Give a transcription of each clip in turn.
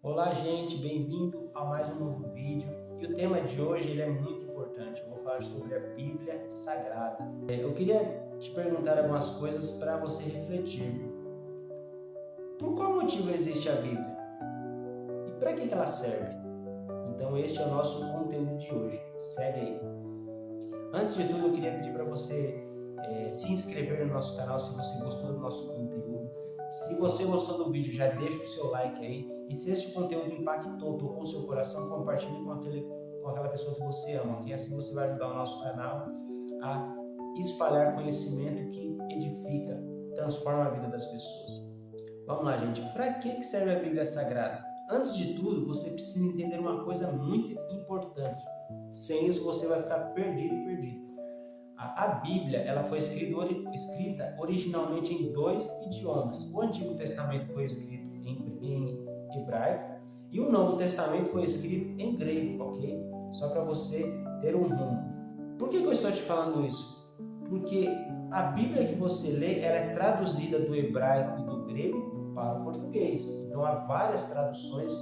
Olá, gente, bem-vindo a mais um novo vídeo. E o tema de hoje ele é muito importante. Eu vou falar sobre a Bíblia Sagrada. Eu queria te perguntar algumas coisas para você refletir. Por qual motivo existe a Bíblia? E para que ela serve? Então, este é o nosso conteúdo de hoje. Segue aí. Antes de tudo, eu queria pedir para você se inscrever no nosso canal se você gostou do nosso conteúdo. Se você gostou do vídeo, já deixa o seu like aí. E se este conteúdo impactou, tocou o seu coração, compartilhe com aquela pessoa que você ama, que assim você vai ajudar o nosso canal a espalhar conhecimento que edifica, transforma a vida das pessoas. Vamos lá, gente. Para que serve a Bíblia Sagrada? Antes de tudo, você precisa entender uma coisa muito importante. Sem isso, você vai ficar perdido. A Bíblia ela foi escrita originalmente em dois idiomas. O Antigo Testamento foi escrito em hebraico e o Novo Testamento foi escrito em grego, ok? Só para você ter um rumo. Por que eu estou te falando isso? Porque a Bíblia que você lê ela é traduzida do hebraico e do grego para o português. Então há várias traduções,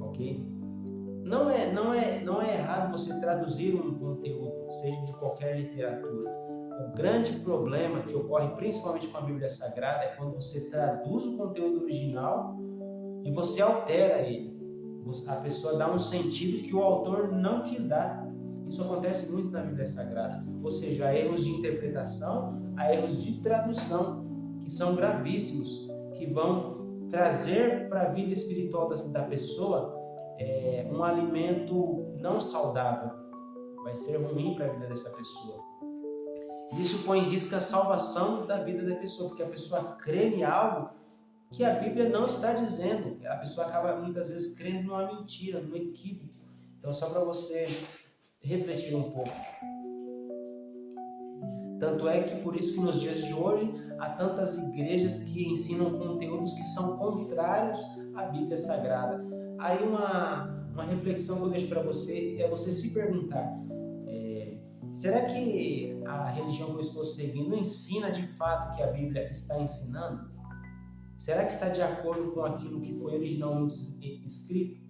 ok? Não é errado você traduzir um conteúdo, seja de qualquer literatura. O grande problema que ocorre principalmente com a Bíblia Sagrada é quando você traduz o conteúdo original e você altera ele. A pessoa dá um sentido que o autor não quis dar. Isso acontece muito na Bíblia Sagrada. Ou seja, há erros de interpretação, há erros de tradução, que são gravíssimos, que vão trazer para a vida espiritual da pessoa um alimento não saudável, vai ser ruim para a vida dessa pessoa. Isso põe em risco a salvação da vida da pessoa, porque a pessoa crê em algo que a Bíblia não está dizendo. A pessoa acaba muitas vezes crendo numa mentira, num equívoco. Então, só para você refletir um pouco. Tanto é que por isso que nos dias de hoje há tantas igrejas que ensinam conteúdos que são contrários à Bíblia Sagrada. Aí uma reflexão que eu deixo para você é você se perguntar, será que a religião que eu estou seguindo ensina de fato que a Bíblia está ensinando? Será que está de acordo com aquilo que foi originalmente escrito?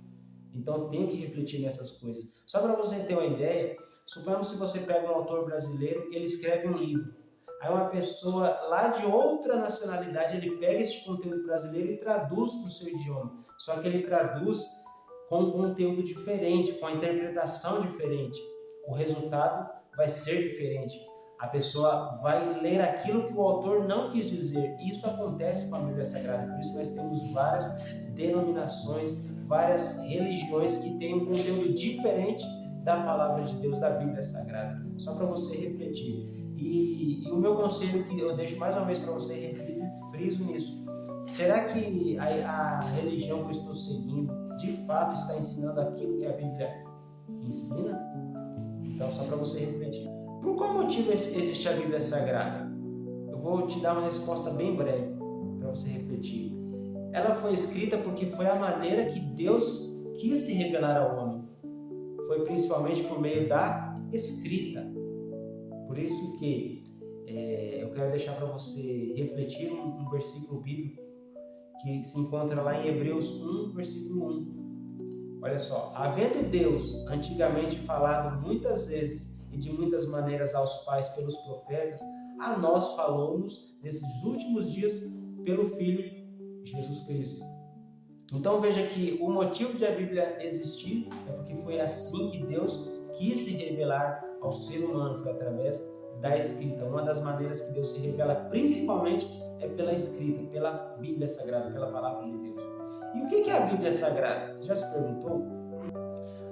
Então eu tenho que refletir nessas coisas. Só para você ter uma ideia, suponhamos se você pega um autor brasileiro, ele escreve um livro. Aí uma pessoa lá de outra nacionalidade, ele pega esse conteúdo brasileiro e traduz para o seu idioma. Só que ele traduz com um conteúdo diferente, com a interpretação diferente. O resultado vai ser diferente. A pessoa vai ler aquilo que o autor não quis dizer. Isso acontece com a Bíblia Sagrada. Por isso nós temos várias denominações, várias religiões que têm um conteúdo diferente da palavra de Deus, da Bíblia Sagrada. Só para você refletir. E o meu conselho que eu deixo mais uma vez para você, reflito e friso nisso. Será que a religião que eu estou seguindo de fato está ensinando aquilo que a Bíblia ensina? Então, só para você refletir. Por qual motivo existe a Bíblia Sagrada? Eu vou te dar uma resposta bem breve para você refletir. Ela foi escrita porque foi a maneira que Deus quis se revelar ao homem. Foi principalmente por meio da escrita. Por isso que eu quero deixar para você refletir um versículo bíblico que se encontra lá em Hebreus 1, versículo 1. Olha só, havendo Deus antigamente falado muitas vezes e de muitas maneiras aos pais pelos profetas, a nós falou-nos nesses últimos dias pelo Filho Jesus Cristo. Então veja que o motivo de a Bíblia existir é porque foi assim que Deus quis se revelar ao ser humano, foi através da escrita. Uma das maneiras que Deus se revela principalmente é pela escrita, pela Bíblia Sagrada, pela Palavra de Deus. E o que é a Bíblia Sagrada? Você já se perguntou?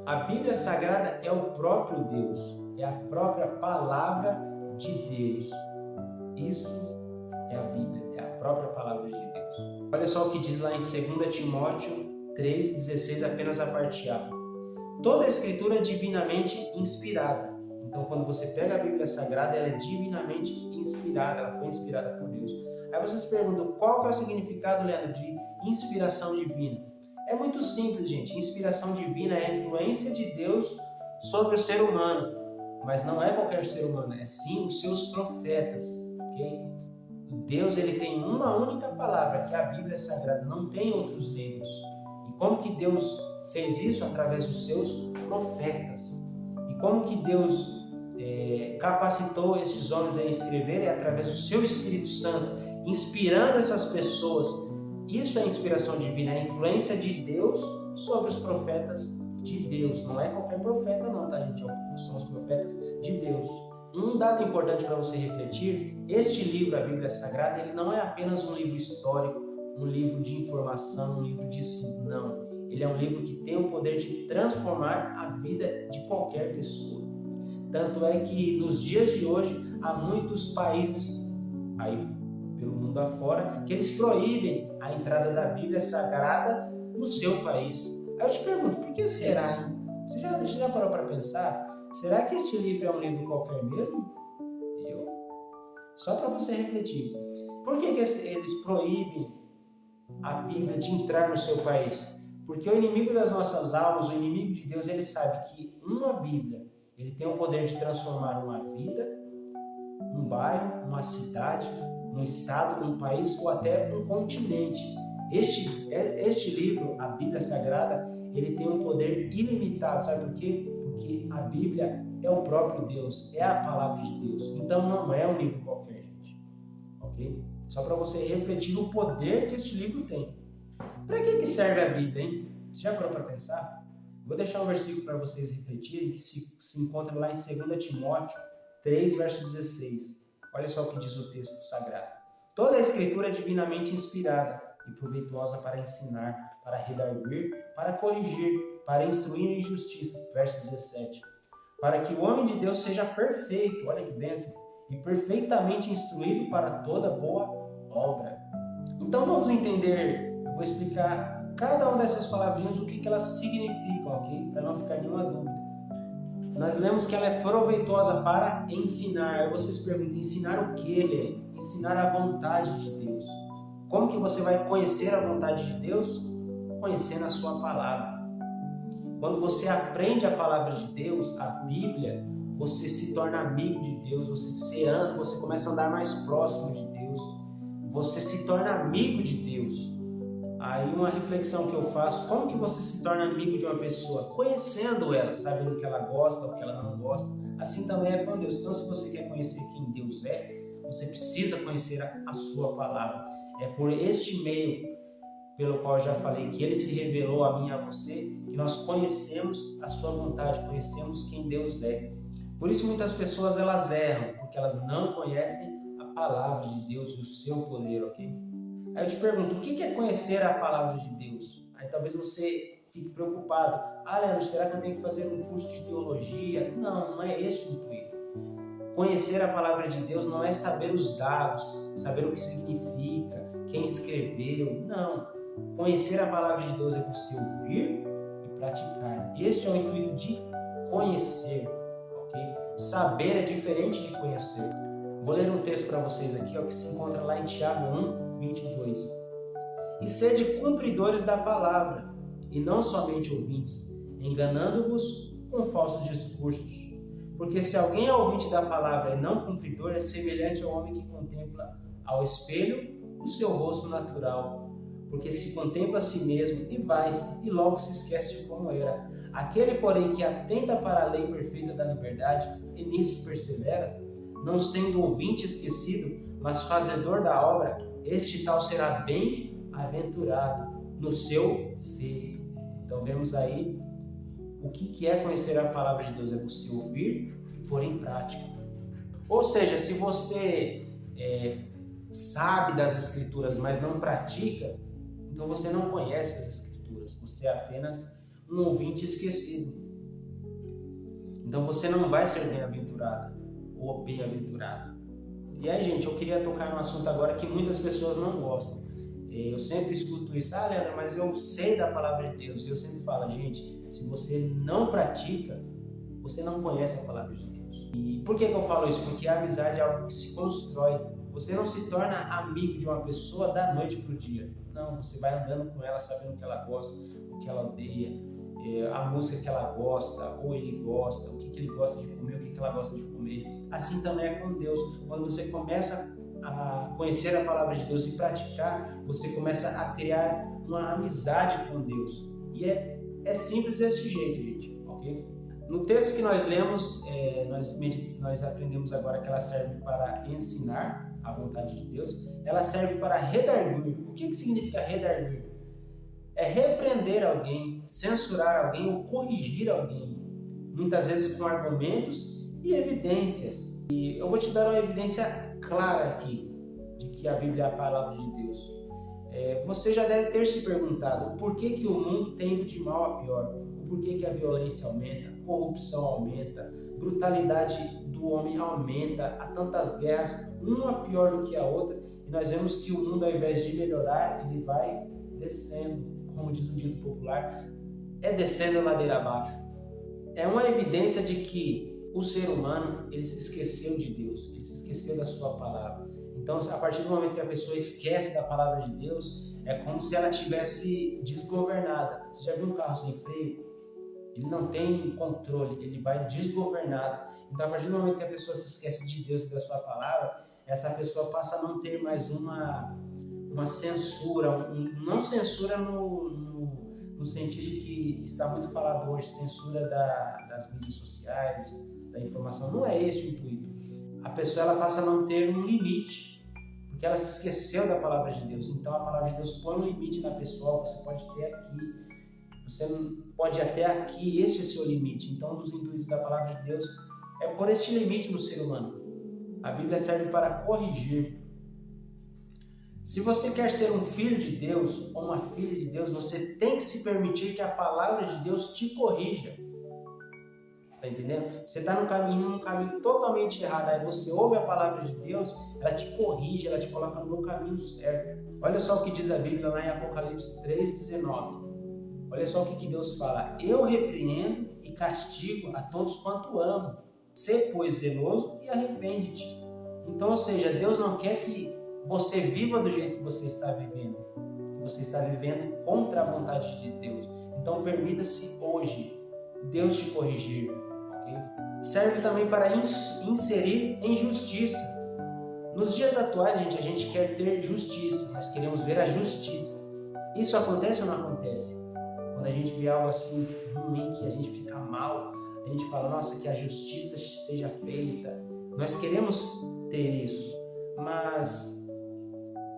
A Bíblia Sagrada é o próprio Deus, é a própria Palavra de Deus. Isso é a Bíblia, é a própria Palavra de Deus. Olha só o que diz lá em 2 Timóteo 3,16, apenas a parte A. Toda a Escritura é divinamente inspirada. Então, quando você pega a Bíblia Sagrada, ela é divinamente inspirada, ela foi inspirada por Deus. Aí você se pergunta, qual que é o significado, Leandro, de inspiração divina? É muito simples, gente. Inspiração divina é a influência de Deus sobre o ser humano. Mas não é qualquer ser humano, é sim os seus profetas, ok? Deus ele tem uma única palavra, que é a Bíblia Sagrada, não tem outros livros. E como que Deus fez isso através dos seus profetas. E como que Deus capacitou esses homens a escreverem através do seu Espírito Santo, inspirando essas pessoas. Isso é inspiração divina, a influência de Deus sobre os profetas de Deus. Não é qualquer profeta não, tá, gente? São os profetas de Deus. Um dado importante para você refletir: este livro, a Bíblia Sagrada, ele não é apenas um livro histórico, um livro de informação, um livro de estudo, não. Ele é um livro que tem o poder de transformar a vida de qualquer pessoa. Tanto é que nos dias de hoje há muitos países aí pelo mundo afora que eles proíbem a entrada da Bíblia Sagrada no seu país. Aí eu te pergunto, por que será, hein? Você já parou para pensar? Será que este livro é um livro qualquer mesmo? Só para você refletir. Por que eles proíbem a Bíblia de entrar no seu país? Porque o inimigo das nossas almas, o inimigo de Deus, ele sabe que uma Bíblia, ele tem o poder de transformar uma vida, um bairro, uma cidade, um estado, um país ou até um continente. Este livro, a Bíblia Sagrada, ele tem um poder ilimitado. Sabe por quê? Porque a Bíblia é o próprio Deus, é a palavra de Deus. Então não é um livro qualquer, gente. Ok? Só para você refletir o poder que este livro tem. Para que serve a Bíblia, hein? Você já parou para pensar? Vou deixar um versículo para vocês refletirem, que se encontra lá em 2 Timóteo 3, verso 16. Olha só o que diz o texto sagrado. Toda a Escritura é divinamente inspirada e proveitosa para ensinar, para redarguir, para corrigir, para instruir em justiça. Verso 17. Para que o homem de Deus seja perfeito, olha que bênção, e perfeitamente instruído para toda boa obra. Então vamos entender, eu vou explicar cada uma dessas palavrinhas, o que elas significam, ok? Para não ficar nenhuma dúvida. Nós lemos que ela é proveitosa para ensinar. Aí vocês perguntam, ensinar o que, Lê? Ensinar a vontade de Deus. Como que você vai conhecer a vontade de Deus? Conhecendo a sua palavra. Quando você aprende a palavra de Deus, a Bíblia, você se torna amigo de Deus, você começa a andar mais próximo de Deus, você se torna amigo de Deus. Aí uma reflexão que eu faço: como que você se torna amigo de uma pessoa? Conhecendo ela, sabendo o que ela gosta, o que ela não gosta. Assim também é com Deus. Então, se você quer conhecer quem Deus é, você precisa conhecer a sua palavra. É por este meio, pelo qual eu já falei, que Ele se revelou a mim e a você, que nós conhecemos a sua vontade, conhecemos quem Deus é. Por isso muitas pessoas elas erram, porque elas não conhecem a palavra de Deus e o seu poder, ok? Aí eu te pergunto, o que é conhecer a palavra de Deus? Aí talvez você fique preocupado. Leandro, será que eu tenho que fazer um curso de teologia? Não é esse o intuito. Conhecer a palavra de Deus não é saber os dados, saber o que significa, quem escreveu. Não. Conhecer a palavra de Deus é você ouvir e praticar. Este é o intuito de conhecer, ok? Saber é diferente de conhecer. Vou ler um texto para vocês aqui, que se encontra lá em Tiago 1, 22. E sede cumpridores da palavra, e não somente ouvintes, enganando-vos com falsos discursos. Porque se alguém é ouvinte da palavra e não cumpridor, é semelhante ao homem que contempla ao espelho o seu rosto natural. Porque se contempla a si mesmo e vai-se, e logo se esquece de como era. Aquele, porém, que atenta para a lei perfeita da liberdade, e nisso persevera, não sendo ouvinte esquecido, mas fazedor da obra, este tal será bem-aventurado no seu feito. Então vemos aí o que é conhecer a palavra de Deus: é você ouvir e pôr em prática. Ou seja, se você sabe das Escrituras, mas não pratica, então você não conhece as Escrituras, você é apenas um ouvinte esquecido. Então você não vai ser bem-aventurado ou bem-aventurado. E aí, gente, eu queria tocar num assunto agora que muitas pessoas não gostam. Eu sempre escuto isso: Leandro, mas eu sei da palavra de Deus. E eu sempre falo, gente, se você não pratica, você não conhece a palavra de Deus. E por que eu falo isso? Porque a amizade é algo que se constrói. Você não se torna amigo de uma pessoa da noite para o dia. Não, você vai andando com ela, sabendo o que ela gosta, o que ela odeia, a música que ela gosta, ou ele gosta, o que ele gosta de comer, o que ela gosta de comer. Assim também é com Deus. Quando você começa a conhecer a palavra de Deus e praticar, você começa a criar uma amizade com Deus. E é simples desse jeito, gente, ok? No texto que nós lemos, nós aprendemos agora que ela serve para ensinar a vontade de Deus, ela serve para redarguir. O que significa redarguir? É repreender alguém, censurar alguém ou corrigir alguém, muitas vezes com argumentos e evidências. E eu vou te dar uma evidência clara aqui, de que a Bíblia é a palavra de Deus. Você já deve ter se perguntado o porquê que o mundo tem ido de mal a pior, o porquê que a violência aumenta, a corrupção aumenta, a brutalidade do homem aumenta, há tantas guerras, uma pior do que a outra, e nós vemos que o mundo, ao invés de melhorar, ele vai descendo, como diz o dito popular, descendo ladeira abaixo. É uma evidência de que o ser humano, ele se esqueceu de Deus, ele se esqueceu da sua palavra. Então, a partir do momento que a pessoa esquece da palavra de Deus, é como se ela tivesse desgovernada. Você já viu um carro sem freio? Ele não tem controle, ele vai desgovernado. Então, a partir do momento que a pessoa se esquece de Deus e da sua palavra, essa pessoa passa a não ter mais uma censura, não censura no sentido de que está muito falado hoje, censura das mídias sociais, da informação. Não é esse o intuito. A pessoa ela passa a não ter um limite, porque ela se esqueceu da palavra de Deus. Então a palavra de Deus põe um limite na pessoa, você pode ter aqui, você pode ir até aqui, este é o seu limite. Então um dos intuitos da palavra de Deus é pôr este limite no ser humano. A Bíblia serve para corrigir. Se você quer ser um filho de Deus ou uma filha de Deus, você tem que se permitir que a palavra de Deus te corrija. Tá entendendo? Você está num caminho totalmente errado, aí você ouve a palavra de Deus, ela te corrige, ela te coloca no caminho certo. Olha só o que diz a Bíblia lá em Apocalipse 3,19. Olha só o que Deus fala: eu repreendo e castigo a todos quanto amo. Sê, pois, zeloso e arrepende-te. Então, ou seja, Deus não quer que você viva do jeito que você está vivendo. Você está vivendo contra a vontade de Deus. Então, permita-se hoje Deus te corrigir. Okay? Serve também para inserir em justiça. Nos dias atuais, a gente quer ter justiça. Nós queremos ver a justiça. Isso acontece ou não acontece? Quando a gente vê algo assim ruim, que a gente fica mal, a gente fala, nossa, que a justiça seja feita. Nós queremos ter isso. Mas,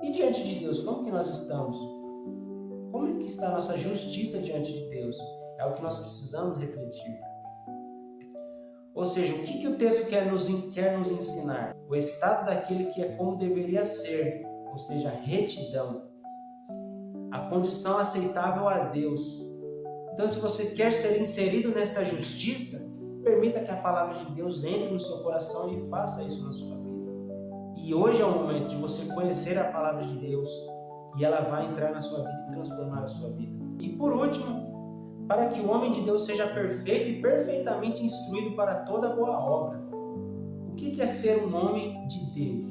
e diante de Deus, como que nós estamos? Como é que está a nossa justiça diante de Deus? É o que nós precisamos refletir. Ou seja, o que o texto quer nos ensinar? O estado daquele que é como deveria ser, ou seja, retidão. A condição aceitável a Deus. Então, se você quer ser inserido nessa justiça, permita que a palavra de Deus entre no seu coração e faça isso na sua vida. E hoje é o momento de você conhecer a palavra de Deus e ela vai entrar na sua vida e transformar a sua vida. E por último, para que o homem de Deus seja perfeito e perfeitamente instruído para toda boa obra. O que é ser um homem de Deus?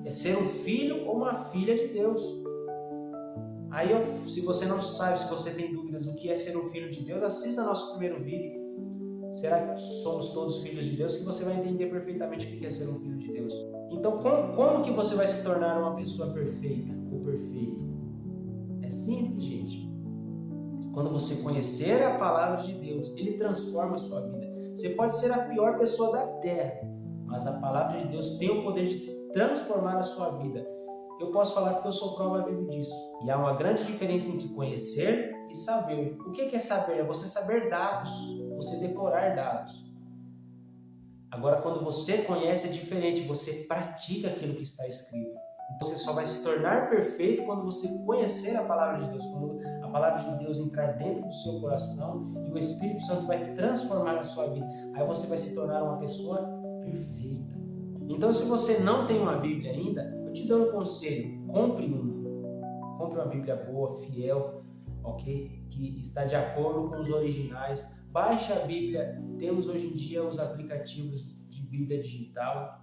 É ser um filho ou uma filha de Deus. Aí, se você não sabe, se você tem dúvidas do que é ser um filho de Deus, assista nosso primeiro vídeo. Será que somos todos filhos de Deus? Que você vai entender perfeitamente o que é ser um filho de Deus. Então, como que você vai se tornar uma pessoa perfeita ou perfeito? É simples, gente. Quando você conhecer a palavra de Deus, Ele transforma a sua vida. Você pode ser a pior pessoa da terra, mas a palavra de Deus tem o poder de transformar a sua vida. Eu posso falar porque eu sou prova viva disso. E há uma grande diferença entre conhecer e saber. O que é saber? É você saber dados, você decorar dados. Agora, quando você conhece, é diferente, você pratica aquilo que está escrito. Então, você só vai se tornar perfeito quando você conhecer a palavra de Deus, quando a palavra de Deus entrar dentro do seu coração e o Espírito Santo vai transformar a sua vida. Aí você vai se tornar uma pessoa perfeita. Então, se você não tem uma Bíblia ainda, eu te dou um conselho: compre uma. Compre uma Bíblia boa, fiel, ok? Que está de acordo com os originais. Baixe a Bíblia. Temos hoje em dia os aplicativos de Bíblia digital.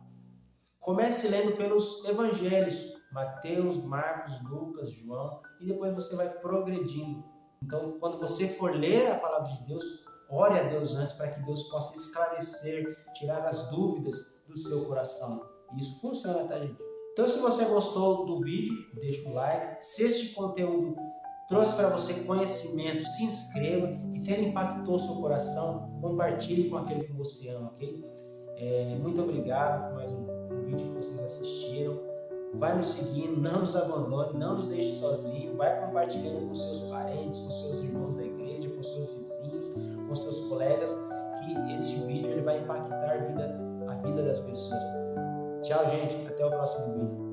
Comece lendo pelos evangelhos, Mateus, Marcos, Lucas, João, e depois você vai progredindo. Então, quando você for ler a palavra de Deus, ore a Deus antes para que Deus possa esclarecer, tirar as dúvidas do seu coração. Isso funciona, tá, gente? Então, se você gostou do vídeo, deixa o like. Se este conteúdo trouxe para você conhecimento, se inscreva e se ele impactou o seu coração, compartilhe com aquele que você ama, ok? Muito obrigado por mais um vídeo que vocês assistiram. Vai nos seguindo, não nos abandone, não nos deixe sozinhos, vai compartilhando com seus parentes, com seus irmãos da igreja, com seus vizinhos, com seus colegas, que esse vídeo ele vai impactar a vida das pessoas. Tchau, gente, até o próximo vídeo.